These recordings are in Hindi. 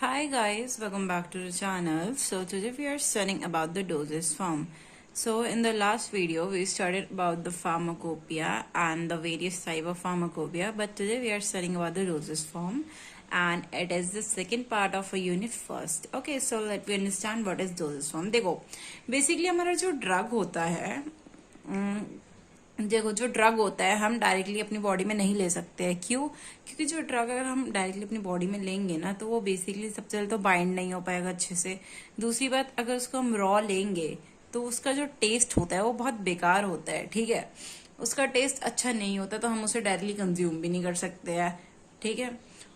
Hi guys, welcome back to the channel. So today we are studying about the dosage form. So in the last video we studied about the pharmacopoeia and the various type of pharmacopoeia, but today we are studying about the dosage form and it is the second part of a unit first. Okay, so let me understand what is dosage form. देखो basically हमारा जो drug होता है देखो जो ड्रग होता है हम डायरेक्टली अपनी बॉडी में नहीं ले सकते हैं। क्यों? क्योंकि जो ड्रग अगर हम डायरेक्टली अपनी बॉडी में लेंगे ना तो वो बेसिकली सबसे पहले तो बाइंड नहीं हो पाएगा अच्छे से। दूसरी बात, अगर उसको हम रॉ लेंगे तो उसका जो टेस्ट होता है वो बहुत बेकार होता है। ठीक है, उसका टेस्ट अच्छा नहीं होता तो हम उसे डायरेक्टली कंज्यूम भी नहीं कर सकते हैं। ठीक है,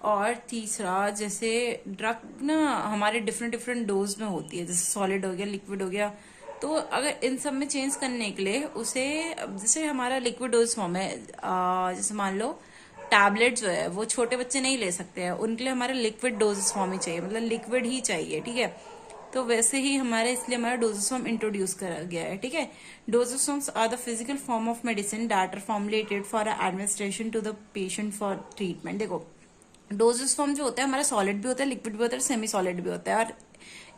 और तीसरा, जैसे ड्रग ना हमारे डिफरेंट डिफरेंट डोज में होती है, जैसे सॉलिड हो गया, लिक्विड हो गया। तो अगर इन सब में चेंज करने के लिए उसे, जैसे हमारा लिक्विड डोज फॉर्म है, जैसे मान लो टैबलेट जो है वो छोटे बच्चे नहीं ले सकते हैं, उनके लिए हमारा लिक्विड डोजेस फॉर्म ही चाहिए, मतलब लिक्विड ही चाहिए। ठीक है, तो वैसे ही हमारे इसलिए हमारा डोजेस फॉर्म इंट्रोड्यूस करा गया है। ठीक है, dosage forms are the physical form of medicine that are formulated for administration to the patient for treatment. देखो डोजेस फॉर्म जो होता है हमारा सॉलिड भी होता है, लिक्विड भी होता है, सेमी सॉलिड भी होता है, और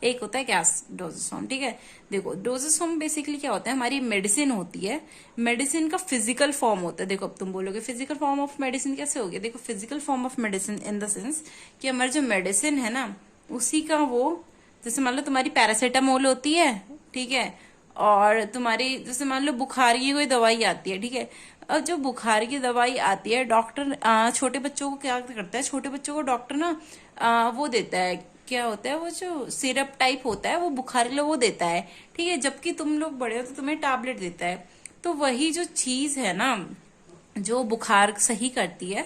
एक होता है गैस डोजेस फॉर्म। ठीक है, देखो डोजेस फॉर्म बेसिकली क्या होता है, हमारी मेडिसिन होती है, मेडिसिन का फिजिकल फॉर्म होता है। देखो अब तुम बोलोगे फिजिकल फॉर्म ऑफ मेडिसिन कैसे हो गया? देखो physical form of medicine in the sense कि हमारी जो मेडिसिन है ना उसी का वो, जैसे मान लो तुम्हारी पैरासीटामोल होती है, ठीक है, और तुम्हारी जैसे मान लो बुखार की कोई दवाई आती है। ठीक है, और जो बुखार की दवाई आती है डॉक्टर छोटे बच्चों को क्या करता है, छोटे बच्चों को डॉक्टर ना वो देता है, क्या होता है वो जो सिरप टाइप होता है वो बुखार के लिए वो देता है। ठीक है, जबकि तुम लोग बड़े हो तो तुम्हें टैबलेट देता है। तो वही जो चीज है ना जो बुखार सही करती है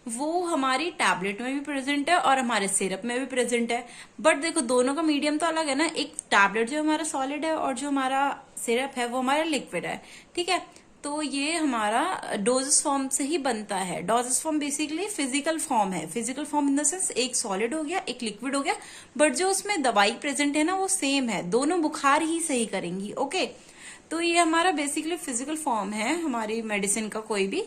वो हमारी टैबलेट में भी प्रेजेंट है और हमारे सिरप में भी प्रेजेंट है। बट देखो दोनों का मीडियम तो अलग है ना, एक टैबलेट जो हमारा सॉलिड है और जो हमारा सिरप है वो हमारा लिक्विड है। ठीक है, तो ये हमारा डोजेस फॉर्म से ही बनता है। Dosage form basically physical form है, physical form in the sense एक सॉलिड हो गया एक लिक्विड हो गया, बट जो उसमें दवाई प्रेजेंट है ना वो सेम है, दोनों बुखार ही सही करेंगी। ओके, तो ये हमारा बेसिकली फिजिकल फॉर्म है हमारी मेडिसिन का, कोई भी,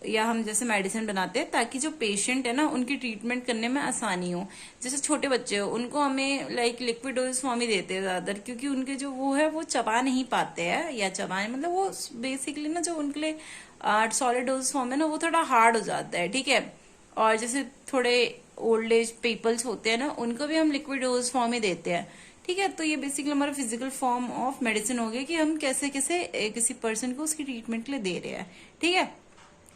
या हम जैसे मेडिसिन बनाते हैं ताकि जो पेशेंट है ना उनकी ट्रीटमेंट करने में आसानी हो। जैसे छोटे बच्चे हो उनको हमें लाइक लिक्विड डोज फॉर्म ही देते हैं ज्यादातर, क्योंकि उनके जो वो है वो चबा नहीं पाते हैं, या चबाने मतलब वो बेसिकली ना जो उनके लिए सॉलिड डोज फॉर्म है ना वो थोड़ा हार्ड हो जाता है। ठीक है, और जैसे थोड़े ओल्ड एज पीपल्स होते हैं ना उनको भी हम लिक्विड डोज फॉर्म ही देते हैं। ठीक है, तो ये बेसिकली हमारा फिजिकल फॉर्म ऑफ मेडिसिन हो गया कि हम कैसे कैसे किसी पर्सन को उसकी ट्रीटमेंट के लिए दे रहे हैं। ठीक है,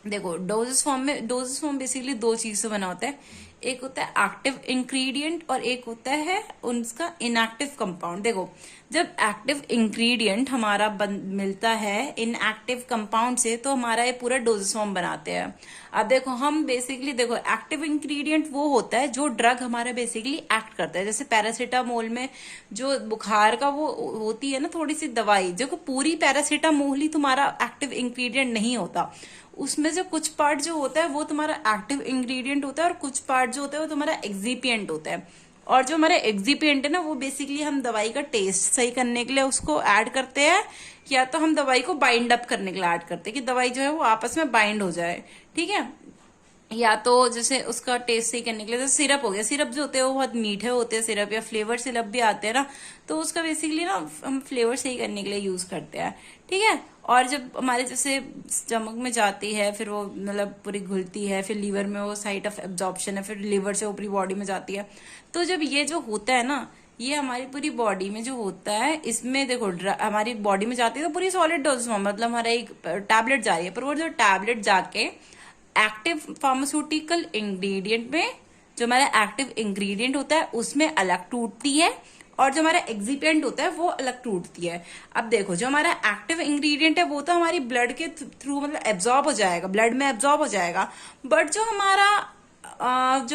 देखो डोजेस फॉर्म बेसिकली दो चीज से बना होता है, एक होता है एक्टिव इंग्रेडिएंट और एक होता है उनका इनएक्टिव कंपाउंड। देखो जब एक्टिव इंग्रेडिएंट हमारा मिलता है इनएक्टिव कंपाउंड से तो हमारा ये पूरा डोजेस फॉर्म बनाते हैं। अब देखो हम बेसिकली देखो एक्टिव इंग्रेडिएंट वो होता है जो ड्रग हमारा बेसिकली एक्ट करता है। जैसे पैरासीटामोल में जो बुखार का वो होती है ना थोड़ी सी दवाई, देखो पूरी पैरासीटामोल ही तुम्हारा एक्टिव इंग्रेडिएंट नहीं होता, उसमें से कुछ पार्ट जो होता है वो तुम्हारा एक्टिव इंग्रेडिएंट होता है और कुछ पार्ट जो होता है वो तुम्हारा एक्सिपिएंट होता है। और जो हमारा एक्सिपिएंट है ना वो बेसिकली हम दवाई का टेस्ट सही करने के लिए उसको ऐड करते हैं, या तो हम दवाई को बाइंड अप करने के लिए ऐड करते हैं कि दवाई जो है वो आपस में बाइंड हो जाए। ठीक है, या तो जैसे उसका टेस्ट सही करने के लिए, जैसे सिरप हो गया, सिरप जो होते हैं वो बहुत मीठे होते हैं सिरप, या फ्लेवर सिरप भी आते हैं ना, तो उसका बेसिकली ना हम फ्लेवर सही करने के लिए यूज करते हैं। ठीक है, और जब हमारे जैसे स्टमक में जाती है फिर वो मतलब पूरी घुलती है, फिर लीवर में वो साइट ऑफ एब्जॉर्प्शन है, फिर लीवर से ऊपरी बॉडी में जाती है। तो जब ये जो होता है ना ये हमारी पूरी बॉडी में जो होता है इसमें देखो हमारी बॉडी में जाती है तो पूरी सॉलिड डोज में, मतलब हमारा एक टैबलेट जा रही है, पर वो जो टैबलेट जाके एक्टिव फार्मास्यूटिकल इंग्रेडिएंट में, जो हमारा एक्टिव इंग्रेडिएंट होता है उसमें अलग टूटती है, और जो हमारा एक्सिपिएंट होता है वो अलग टूटती है। अब देखो जो हमारा एक्टिव इंग्रेडिएंट है वो तो हमारी ब्लड के थ्रू मतलब एब्जॉर्ब हो जाएगा, ब्लड में एब्जॉर्ब हो जाएगा, बट जो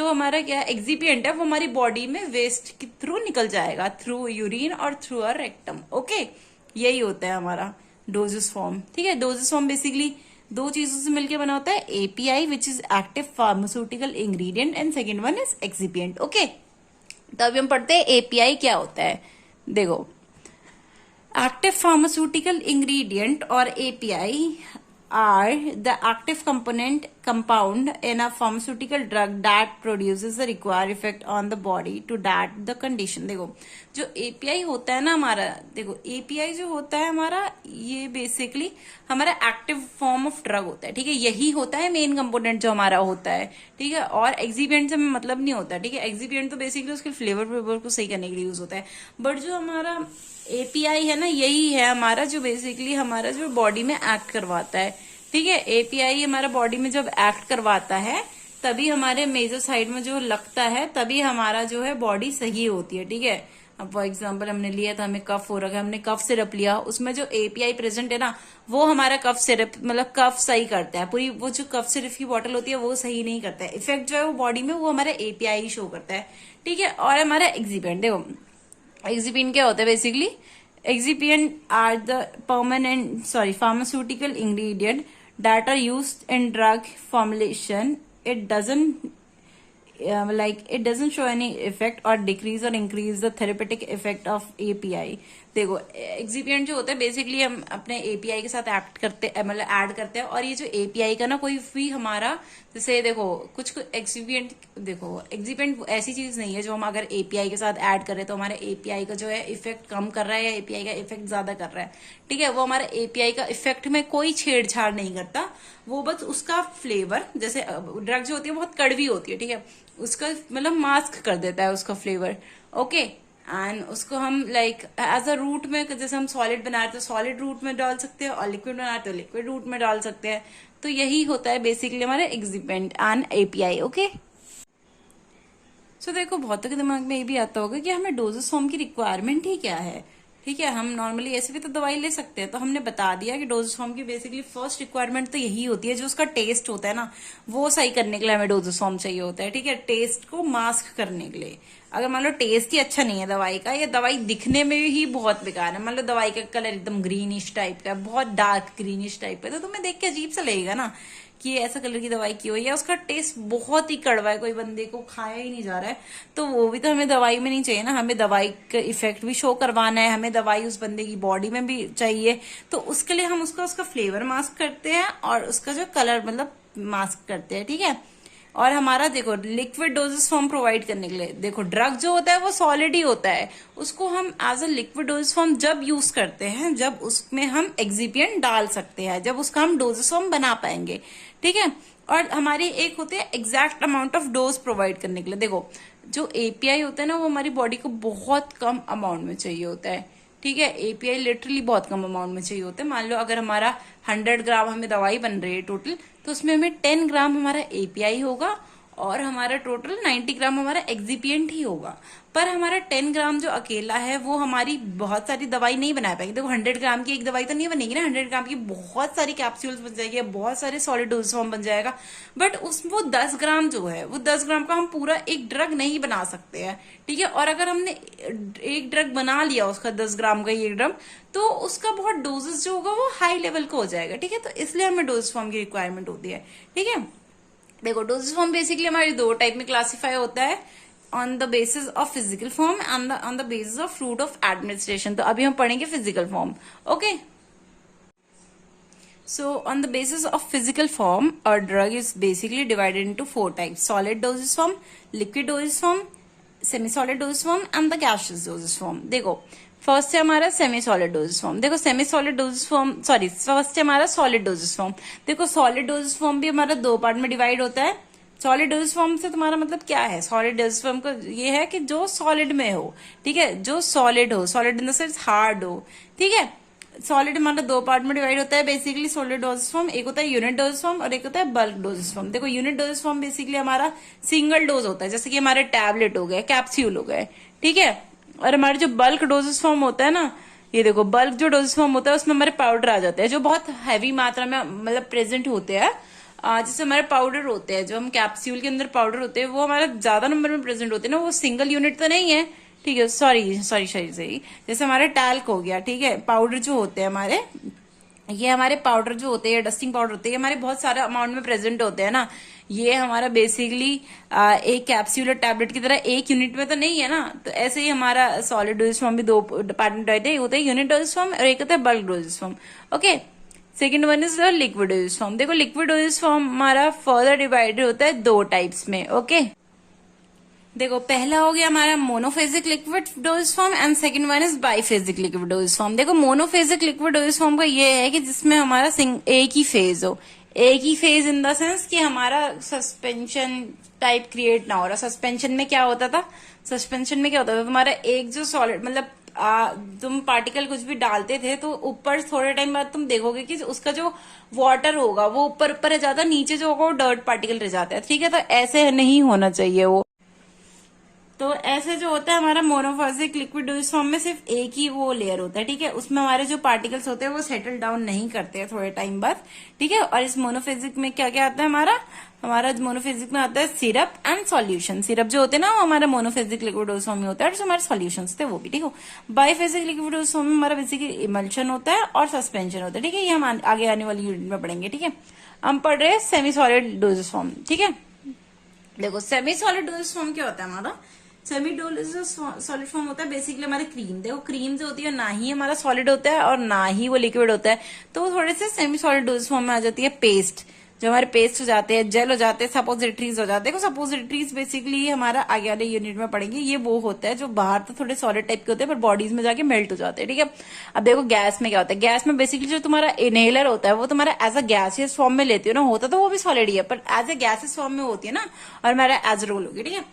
हमारा क्या एक्सिपिएंट है वो हमारी बॉडी में वेस्ट के थ्रू निकल जाएगा, थ्रू यूरिन और थ्रू अर रेक्टम। ओके, यही होता है हमारा डोजेस फॉर्म। ठीक है, डोजेस फॉर्म बेसिकली दो चीजों से मिलकर बना होता है, API which is active pharmaceutical ingredient and second one is excipient. Okay, तो अभी हम पढ़ते हैं एपीआई क्या होता है। देखो एक्टिव फार्मास्यूटिकल इंग्रेडिएंट और API are the active compound in a pharmaceutical drug that produces the required effect on the body to that the condition। देखो जो एपीआई होता है ना हमारा, देखो एपीआई जो होता है हमारा, ये बेसिकली हमारा एक्टिव फॉर्म ऑफ ड्रग होता है, ठीक है। यही होता है मेन कंपोनेंट जो हमारा होता है, ठीक है। और एक्सिपिएंट से हमें मतलब नहीं होता, ठीक है। एक्सिपिएंट तो बेसिकली उसके फ्लेवर को सही करने के लिए यूज होता है, बट जो हमारा एपीआई है ना, यही है हमारा जो बेसिकली हमारा जो बॉडी में एक्ट करवाता है, ठीक है। एपीआई हमारा बॉडी में जब एक्ट करवाता है तभी हमारे मेजर साइड में जो लगता है, तभी हमारा जो है बॉडी सही होती है, ठीक है। अब फॉर एग्जाम्पल हमने लिया था, हमें कफ हो रखा है, हमने कफ सिरप लिया, उसमें जो एपीआई प्रेजेंट है ना, वो हमारा कफ सिरप मतलब कफ सही करता है, पूरी वो जो कफ सिरप की बॉटल होती है वो सही नहीं करता है, इफेक्ट जो है वो बॉडी में वो हमारा एपीआई शो करता है, ठीक है। और हमारा एक्सिपिएंट, देखो एक्सिपिएंट क्या होता है basically, excipient are the pharmaceutical ingredient that are used in drug formulation. It doesn't show any effect or decrease or increase the therapeutic effect of API। देखो एक्सिपिएंट जो होता है बेसिकली हम अपने एपीआई के साथ एक्ट करते मतलब ऐड करते हैं, और ये जो एपीआई का ना कोई भी हमारा, जैसे देखो कुछ एक्सिपिएंट, देखो एक्सिपिएंट ऐसी चीज नहीं है जो हम अगर एपीआई के साथ ऐड करें तो हमारे एपीआई का जो है इफेक्ट कम कर रहा है या एपीआई का इफेक्ट ज्यादा कर रहा है, ठीक है। वो हमारे एपीआई का इफेक्ट में कोई छेड़छाड़ नहीं करता, वो बस उसका फ्लेवर, जैसे ड्रग जो होती है बहुत कड़वी होती है, ठीक है, उसका मतलब मास्क कर देता है उसका फ्लेवर, ओके। एंड उसको हम लाइक एज अ रूट में, जैसे हम सॉलिड बना रहे तो सॉलिड रूट में डाल सकते हैं, और लिक्विड बना रहे तो लिक्विड रूट में डाल सकते हैं। तो यही होता है बेसिकली हमारे एक्सिपिएंट एंड एपीआई, ओके। सो देखो बहुतों के दिमाग में ये भी आता होगा कि हमें डोजेस फॉर्म की रिक्वायरमेंट ही क्या है, ठीक है। हम नॉर्मली ऐसे भी तो दवाई ले सकते हैं, तो हमने बता दिया कि डोजेस फॉर्म की बेसिकली फर्स्ट रिक्वायरमेंट तो यही होती है, जो उसका टेस्ट होता है ना, वो सही करने के लिए हमें डोजेस फॉर्म चाहिए होता है, ठीक है। टेस्ट को मास्क करने के लिए, अगर मान लो टेस्ट ही अच्छा नहीं है दवाई का, या दवाई दिखने में ही बहुत बेकार है, मान लो दवाई का कलर एकदम ग्रीनिश टाइप का है, बहुत डार्क ग्रीनिश टाइप का, तो तुम्हें देख के अजीब सा लगेगा ना कि ऐसा कलर की दवाई क्यों है, या उसका टेस्ट बहुत ही कड़वा है, कोई बंदे को खाया ही नहीं जा रहा है, तो वो भी तो हमें दवाई में नहीं चाहिए ना। हमें दवाई का इफेक्ट भी शो करवाना है, हमें दवाई उस बंदे की बॉडी में भी चाहिए, तो उसके लिए हम उसका फ्लेवर मास्क करते हैं और उसका जो कलर मतलब मास्क करते हैं, ठीक है। और हमारा देखो लिक्विड डोजेस फॉर्म प्रोवाइड करने के लिए, देखो ड्रग जो होता है वो सॉलिड ही होता है, उसको हम as a liquid dosage form जब यूज करते हैं जब उसमें हम एक्सिपिएंट डाल सकते हैं, जब उसका हम डोजेस फॉर्म बना पाएंगे, ठीक है। और हमारी एक होती है exact amount of dose provide करने के लिए। देखो जो एपीआई होता है ना, वो हमारी बॉडी को बहुत कम अमाउंट में चाहिए होता है, ठीक है। एपीआई लिटरली बहुत कम अमाउंट में चाहिए होता है। मान लो अगर हमारा 100 ग्राम हमें दवाई बन रही है टोटल, तो उसमें हमें 10 ग्राम हमारा एपीआई होगा और हमारा टोटल 90 ग्राम हमारा एक्सिपिएंट ही होगा। पर हमारा 10 ग्राम जो अकेला है वो हमारी बहुत सारी दवाई नहीं बना पाएगी। देखो 100 ग्राम की एक दवाई तो नहीं बनेगी ना, 100 ग्राम की बहुत सारी कैप्सूल्स बन जाएगी, बहुत सारे सॉलिड डोज फॉर्म बन जाएगा, बट उस वो 10 ग्राम जो है वो 10 ग्राम का हम पूरा एक ड्रग नहीं बना सकते हैं, ठीक है। और अगर हमने एक ड्रग बना लिया उसका 10 ग्राम का एक ड्रग, तो उसका बहुत डोजेस जो होगा वो हाई लेवल का हो जाएगा, ठीक है। तो इसलिए हमें डोज फॉर्म की रिक्वायरमेंट होती है, ठीक है। देखो डोजेस फॉर्म बेसिकली हमारी दो टाइप में क्लासीफाई होता है, on the basis of physical form and on the basis of route of administration. तो अभी हम पढ़ेंगे physical form, okay. So on the basis of physical form a drug is basically divided into 4 types: solid dosage form, liquid dosage form, semi solid dosage form and the gaseous dosage form. देखो फर्स्ट है हमारा सेमी सॉलिड डोजेस फॉर्म। देखो semi solid dosage form, sorry first है हमारा सॉलिड डोजेस फॉर्म। देखो सॉलिड डोजेस फॉर्म भी हमारा 2 पार्ट में डिवाइड होता है। सॉलिड डोजेस फॉर्म से तुम्हारा मतलब क्या है? सॉलिड डोजेस फॉर्म का ये है कि जो सॉलिड में हो, ठीक है, जो सॉलिड हो, solid in the sense hard हो, ठीक है। सॉलिड हमारा 2 पार्ट में डिवाइड होता है बेसिकली सॉलिड डोजेस फॉर्म। एक होता है यूनिट डोजेस फॉर्म और एक होता है बल्क डोजेस फॉर्म। देखो यूनिट डोजेस फॉर्म बेसिकली हमारा सिंगल डोज होता है, जैसे कि हमारे टैबलेट हो गए, कैप्सूल हो गए, ठीक है। और हमारे जो बल्क डोजेस फॉर्म होता है ना, ये देखो बल्क जो डोजेस फॉर्म होता है उसमें हमारे पाउडर आ जाते हैं जो बहुत हैवी मात्रा में मतलब प्रेजेंट होते हैं। जैसे हमारे पाउडर होते हैं, जो हम कैप्सूल के अंदर पाउडर होते हैं वो हमारा ज्यादा नंबर में प्रेजेंट होते हैं ना, वो सिंगल यूनिट तो नहीं है, ठीक है। सॉरी सही जैसे हमारे टैल्क हो गया, ठीक है। पाउडर जो होते हैं हमारे, ये हमारे पाउडर जो होते हैं, डस्टिंग पाउडर होते हैं, हमारे बहुत सारे अमाउंट में प्रेजेंट होते हैं ना। ये हमारा बेसिकली एक कैप्सूल और टैबलेट की तरह एक यूनिट में तो नहीं है ना। तो ऐसे ही हमारा सॉलिड डोजेस फॉर्म भी 2 पार्ट में डिवाइड है, होता है यूनिट डोजेस फॉर्म और एक होता है bulk doses form, okay. Second one is the liquid dosage form. देखो लिक्विड डोजेज फॉर्म हमारा फर्दर डिवाइडेड होता है 2 टाइप्स में। ओके देखो पहला हो गया हमारा monophasic liquid dosage form and second one is biphasic liquid dosage form. देखो मोनोफेजिक लिक्विड डोजेज फॉर्म का ये है कि जिसमें हमारा एक ही फेज हो, एक ही फेज इन द सेंस कि हमारा सस्पेंशन टाइप क्रिएट ना हो रहा। सस्पेंशन में क्या होता था, सस्पेंशन में क्या होता था, तुम्हारा एक जो सॉलिड मतलब तुम पार्टिकल कुछ भी डालते थे तो ऊपर थोड़े टाइम बाद तुम देखोगे कि उसका जो वाटर होगा वो ऊपर ऊपर रह जाता है, नीचे जो होगा वो डर्ट पार्टिकल रह जाता है। ठीक है, तो ऐसे नहीं होना चाहिए वो। तो ऐसे जो होता है हमारा मोनोफेजिक लिक्विड डोजेज फॉर्म में सिर्फ एक ही वो लेयर होता है। ठीक है, उसमें हमारे जो पार्टिकल्स होते हैं वो सेटल डाउन नहीं करते हैं थोड़े टाइम बाद। ठीक है, और इस मोनोफेजिक में क्या क्या आता है, हमारा मोनोफेजिक में आता है सिरप एंड सॉल्यूशन। सिरप जो होते हैं ना वो हमारा मोनोफेजिक लिक्विड डोजेज फॉर्म में होता है, और जो हमारे सॉल्यूशंस थे वो भी। ठीक है, बाइफेजिक लिक्विड डोजेज फॉर्म में हमारा बेसिकली इमल्शन होता है और सस्पेंशन होता है। ठीक है, ये हम आगे आने वाली यूनिट में पढ़ेंगे। ठीक है, हम पढ़ रहे हैं सेमी सॉलिड डोजेज फॉर्म। ठीक है, देखो सेमी सॉलिड डोजेज फॉर्म क्या होता है हमारा, सेमी सॉलिड फॉर्म होता है बेसिकली हमारी क्रीम। देखो क्रीम जो होती है ना ही हमारा सॉलिड होता है और ना ही वो लिक्विड होता है, तो वो थोड़े से सेमी सॉलिड डोज फॉर्म में आ जाती है। पेस्ट जो हमारे पेस्ट हो जाते हैं, जेल हो जाते हैं, सपोजिटरीज हो जाते हैं। सपोजिटरीज बेसिकली हमारा आगे वाले यूनिट में पढ़ेंगे। ये वो होता है जो बाहर तो थोड़े सॉलिड टाइप के होते हैं पर बॉडीज में जाके मेल्ट हो जाते हैं। ठीक है, अब देखो गैस में क्या होता है, गैस में बेसिकली जो तुम्हारा इनहेलर होता है वो तुम्हारा एज अ गैसियस फॉर्म में लेते हो ना, होता तो वो भी सॉलिड ही है पर एज अ गैसियस फॉर्म में होती है ना, और हमारा एज रोल होगी। ठीक है,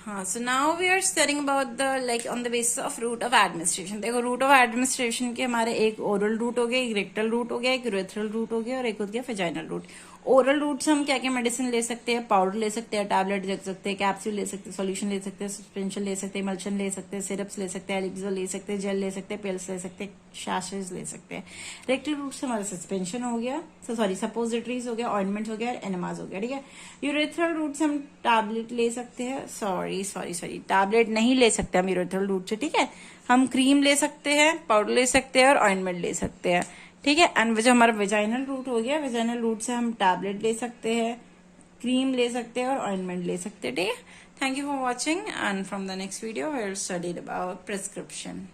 हाँ, so now we are studying about the like on the basis of route of administration. देखो रूट ऑफ एडमिनिस्ट्रेशन के हमारे एक ओरल रूट हो गया, एक रेक्टल रूट हो गया, एक यूरेथ्रल रूट हो गया और एक हो गया वेजाइनल रूट। ओरल रूट से हम क्या क्या मेडिसिन ले सकते हैं, पाउडर ले सकते हैं, टैबलेट ले सकते हैं, कैप्सूल ले सकते हैं, सॉल्यूशन ले सकते हैं, सस्पेंशन ले सकते हैं, इमल्शन ले सकते हैं, सिरप्स ले सकते हैं, एलिक्सर ले सकते हैं, जेल ले सकते हैं, पिल्स ले सकते हैं, शैशेज ले सकते हैं। रेक्टल रूट से हमारा सस्पेंशन हो गया, सॉरी सपोजिटरीज हो गया, ऑइंटमेंट हो गया, एनेमाज हो गया। ठीक है, यूरेथ्रल रूट से हम टैबलेट ले सकते हैं, सॉरी टैबलेट नहीं ले सकते हम यूरेथ्रल रूट से। ठीक है, हम क्रीम ले सकते हैं, पाउडर ले सकते हैं और ऑइंटमेंट ले सकते हैं। ठीक है, एंड जो हमारा वेजाइनल रूट हो गया, वेजाइनल रूट से हम टैबलेट ले सकते हैं, क्रीम ले सकते हैं और ऑइंटमेंट ले सकते हैं। ठीक है, thank you for watching and from the next video we will study about prescription.